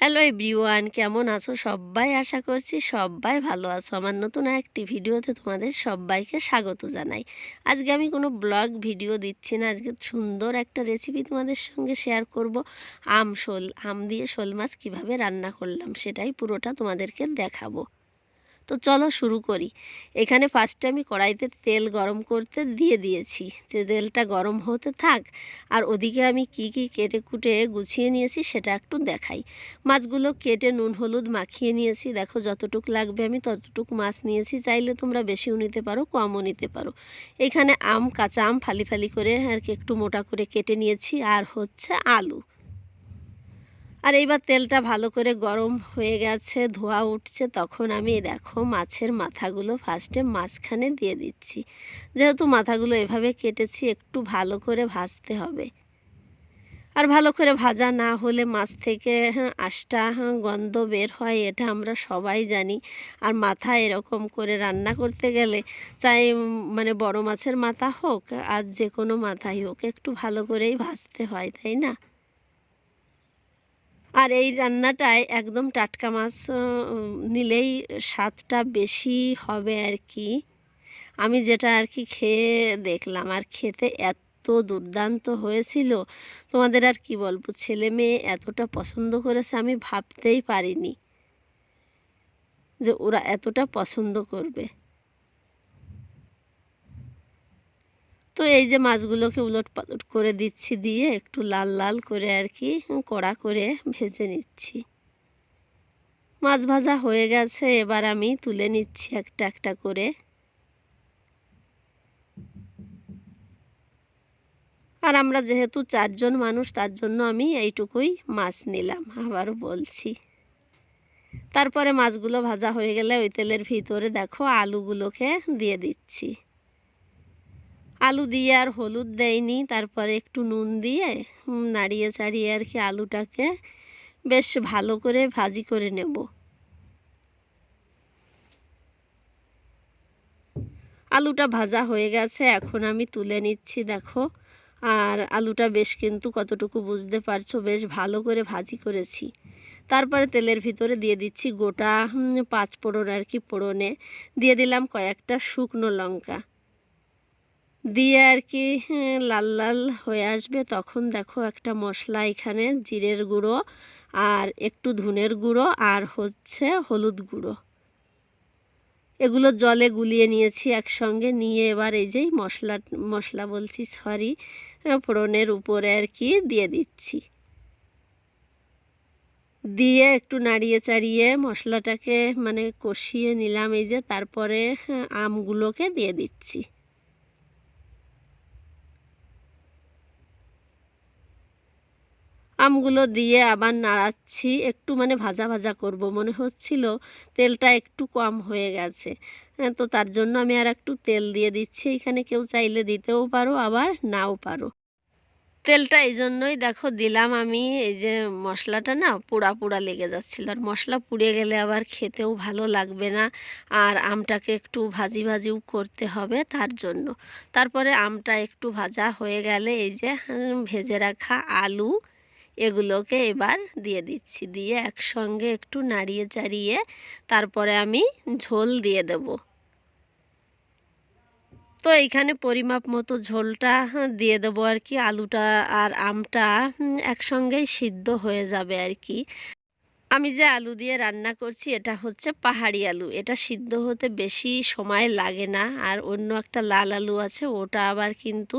Hello everyone, কেমন আছো সবাই? আশা করছি সবাই ভালো আছো। আমার নতুন একটি ভিডিওতে তোমাদের সবাইকে স্বাগত জানাই। আজকে আমি কোনো ব্লগ ভিডিও দিচ্ছি না, আজকে সুন্দর একটা রেসিপি তোমাদের সঙ্গে শেয়ার করব। আম দিয়ে শোল মাছ কীভাবে রান্না করলাম সেটাই পুরোটা তোমাদেরকে দেখাবো। তো চলো শুরু করি। এখানে ফার্স্টে আমি কড়াইতে তেল গরম করতে দিয়ে দিয়েছি, যে তেলটা গরম হতে থাক। আর ওদিকে আমি কি কি কেটে কুটে গুছিয়ে নিয়েছি সেটা একটু দেখাই। মাছগুলো কেটে নুন হলুদ মাখিয়ে নিয়েছি, দেখো যতটুক লাগবে আমি ততটুক মাছ নিয়েছি। চাইলে তোমরা বেশিও নিতে পারো, কমও নিতে পারো। এখানে কাঁচা আম ফালি ফালি করে আর কি একটু মোটা করে কেটে নিয়েছি, আর হচ্ছে আলু। আর এইবার তেলটা ভালো করে গরম হয়ে গেছে, ধোঁয়া উঠছে, তখন আমি দেখো মাছের মাথাগুলো ফার্স্টে মাঝখানে দিয়ে দিচ্ছি। যেহেতু মাথাগুলো এভাবে কেটেছি, একটু ভালো করে ভাজতে হবে। আর ভালো করে ভাজা না হলে মাছ থেকে আঁশটা গন্ধ বের হয়, এটা আমরা সবাই জানি। আর মাথা এরকম করে রান্না করতে গেলে, চাই মানে বড় মাছের মাথা হোক আর যে কোনো মাথাই হোক, একটু ভালো করেই ভাজতে হয়, তাই না? আর এই রান্নাটায় একদম টাটকা মাছ নিলেই স্বাদটা বেশি হবে আর কি। আমি যেটা আর কি খেয়ে দেখলাম, আর খেতে এত দুর্দান্ত হয়েছিল, তোমাদের আর কি বলবো। ছেলে মেয়ে এতটা পছন্দ করেছে, আমি ভাবতেই পারিনি যে ওরা এতটা পছন্দ করবে। তো এই যে মাছগুলোকে উলট পালট করে দিচ্ছি, দিয়ে একটু লাল লাল করে আর কি কড়া করে ভেজে নিচ্ছি। মাছ ভাজা হয়ে গেছে, এবার আমি তুলে নিচ্ছি একটা একটা করে। আর আমরা যেহেতু 4 জন মানুষ, তার জন্য আমি এইটুকুই মাছ নিলাম, আবারও বলছি। তারপরে মাছগুলো ভাজা হয়ে গেলে ওই তেলের ভিতরে দেখো আলুগুলোকে দিয়ে দিচ্ছি। আলু দিয়ে আর হলুদ দেয়নি, তারপরে একটু নুন দিয়ে নাড়িয়ে চাড়িয়ে আর কি আলুটাকে বেশ ভালো করে ভাজি করে নেব। আলুটা ভাজা হয়ে গেছে, এখন আমি তুলে নিচ্ছি দেখো। আর আলুটা বেশ কিন্তু কতটুকু বুঝতে পারছো, বেশ ভালো করে ভাজি করেছি। তারপরে তেলের ভিতরে দিয়ে দিচ্ছি গোটা 5 ফোড়ন আর কি, ফোড়নে দিয়ে দিলাম কয়েকটা শুকনো লঙ্কা, দিয়ে আর কি লাল লাল হয়ে আসবে, তখন দেখো একটা মশলা, এখানে জিরের গুঁড়ো আর একটু ধনের গুঁড়ো আর হচ্ছে হলুদ গুঁড়ো, এগুলো জলে গুলিয়ে নিয়েছি একসঙ্গে। নিয়ে এবার এই যে মশলা বলছি সরি, ফোড়নের উপরে আর কি দিয়ে দিচ্ছি। দিয়ে একটু নাড়িয়ে চাড়িয়ে মশলাটাকে মানে কষিয়ে নিলাম। এই যে তারপরে আমগুলোকে দিয়ে দিচ্ছি। আমগুলো দিয়ে আবার নাড়াচ্ছি, একটু মানে ভাজা ভাজা করব মনে হচ্ছিল, তেলটা একটু কম হয়ে গেছে। তো তার জন্য আমি আর একটু তেল দিয়ে দিচ্ছি। এখানে কেউ চাইলে দিতেও পারো, আবার নাও পারো। তেলটা এই জন্যই দেখো দিলাম আমি, এই যে মশলাটা না পোড়া পোড়া লেগে যাচ্ছিল, আর মশলা পুড়ে গেলে আবার খেতেও ভালো লাগবে না। আর আমটাকে একটু ভাজি ভাজিও করতে হবে, তার জন্য। তারপরে আমটা একটু ভাজা হয়ে গেলে এই যে ভেজে রাখা আলু, এগুলোকে এবার দিয়ে দিচ্ছি। দিয়ে একসঙ্গে একটু নাড়িয়ে চাড়িয়ে তারপরে আমি ঝোল দিয়ে দেবো। তো এইখানে পরিমাপ মতো ঝোলটা দিয়ে দেবো আর কি। আলুটা আর আমটা একসঙ্গেই সিদ্ধ হয়ে যাবে আর কি। আমি যে আলু দিয়ে রান্না করছি এটা হচ্ছে পাহাড়ি আলু, এটা সিদ্ধ হতে বেশি সময় লাগে না। আর অন্য একটা লাল আলু আছে, ওটা আবার কিন্তু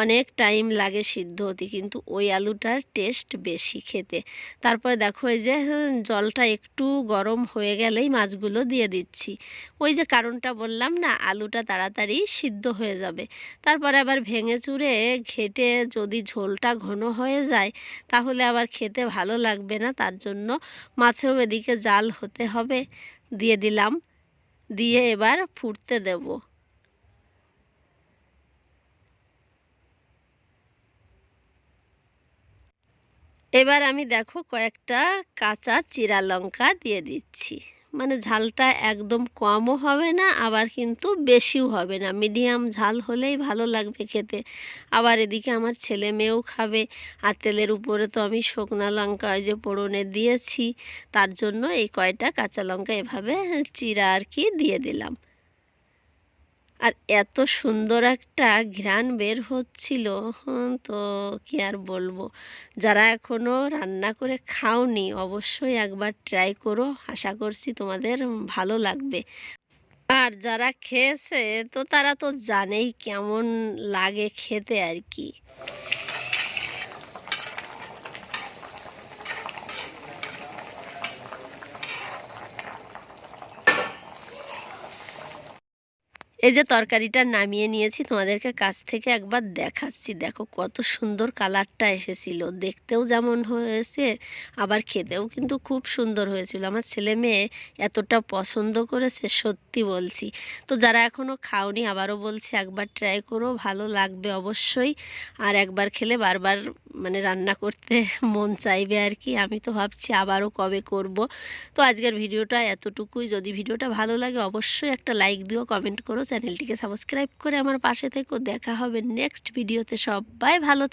অনেক টাইম লাগে সিদ্ধ হতে, কিন্তু ওই আলুটার টেস্ট বেশি খেতে। তারপরে দেখো এই যে জলটা একটু গরম হয়ে গেলেই মাছগুলো দিয়ে দিচ্ছি। ওই যে কারণটা বললাম না, আলুটা তাড়াতাড়ি সিদ্ধ হয়ে যাবে। তারপরে আবার ভেঙে চুরে ঘেটে যদি ঝোলটা ঘন হয়ে যায়, তাহলে আবার খেতে ভালো লাগবে না, তার জন্য মাছেও এদিকে জাল হতে হবে। দিয়ে দিলাম, দিয়ে এবার ফুটতে দেব। এবার আমি দেখো কয়েকটা কাঁচা চিরা লঙ্কা দিয়ে দিচ্ছি, মানে ঝালটা একদম কমও হবে না, আবার কিন্তু বেশিও হবে না, মিডিয়াম ঝাল হলেই ভালো লাগবে খেতে। আবার এদিকে আমার ছেলে মেয়েও খাবে। আর তেলের উপরে তো আমি শুকনো লঙ্কা ওই যে পোড়নে দিয়েছি, তার জন্য এই কয়টা কাঁচা লঙ্কা এভাবে চিরা আর কি দিয়ে দিলাম। আর এত সুন্দর একটা ঘ্রাণ বের হচ্ছিল, তো কি আর বলবো। যারা এখনও রান্না করে খাওনি অবশ্যই একবার ট্রাই করো, আশা করছি তোমাদের ভালো লাগবে। আর যারা খেয়েছে তো তারা তো জানেই কেমন লাগে খেতে আর কি। এই যে তরকারিটা নামিয়ে নিয়েছি, তোমাদেরকে কাছ থেকে একবার দেখাচ্ছি। দেখো কত সুন্দর কালারটা এসেছিল, দেখতেও যেমন হয়েছে আবার খেতেও কিন্তু খুব সুন্দর হয়েছিল। আমার ছেলে মেয়ে এতটা পছন্দ করেছে, সত্যি বলছি। তো যারা এখনও খাওনি আবারও বলছি একবার ট্রাই করো, ভালো লাগবে অবশ্যই। আর একবার খেলে বারবার মানে রান্না করতে মন চাইবে আর কি। আমি তো ভাবছি আবারও কবে করব। তো আজকের ভিডিওটা এতটুকুই। যদি ভিডিওটা ভালো লাগে অবশ্যই একটা লাইক দিও, কমেন্ট করো, চ্যানেলটিকে সাবস্ক্রাইব করে আমার পাশে থেকো। দেখা হবে নেক্সট ভিডিওতে। সবাই ভালো থেকো।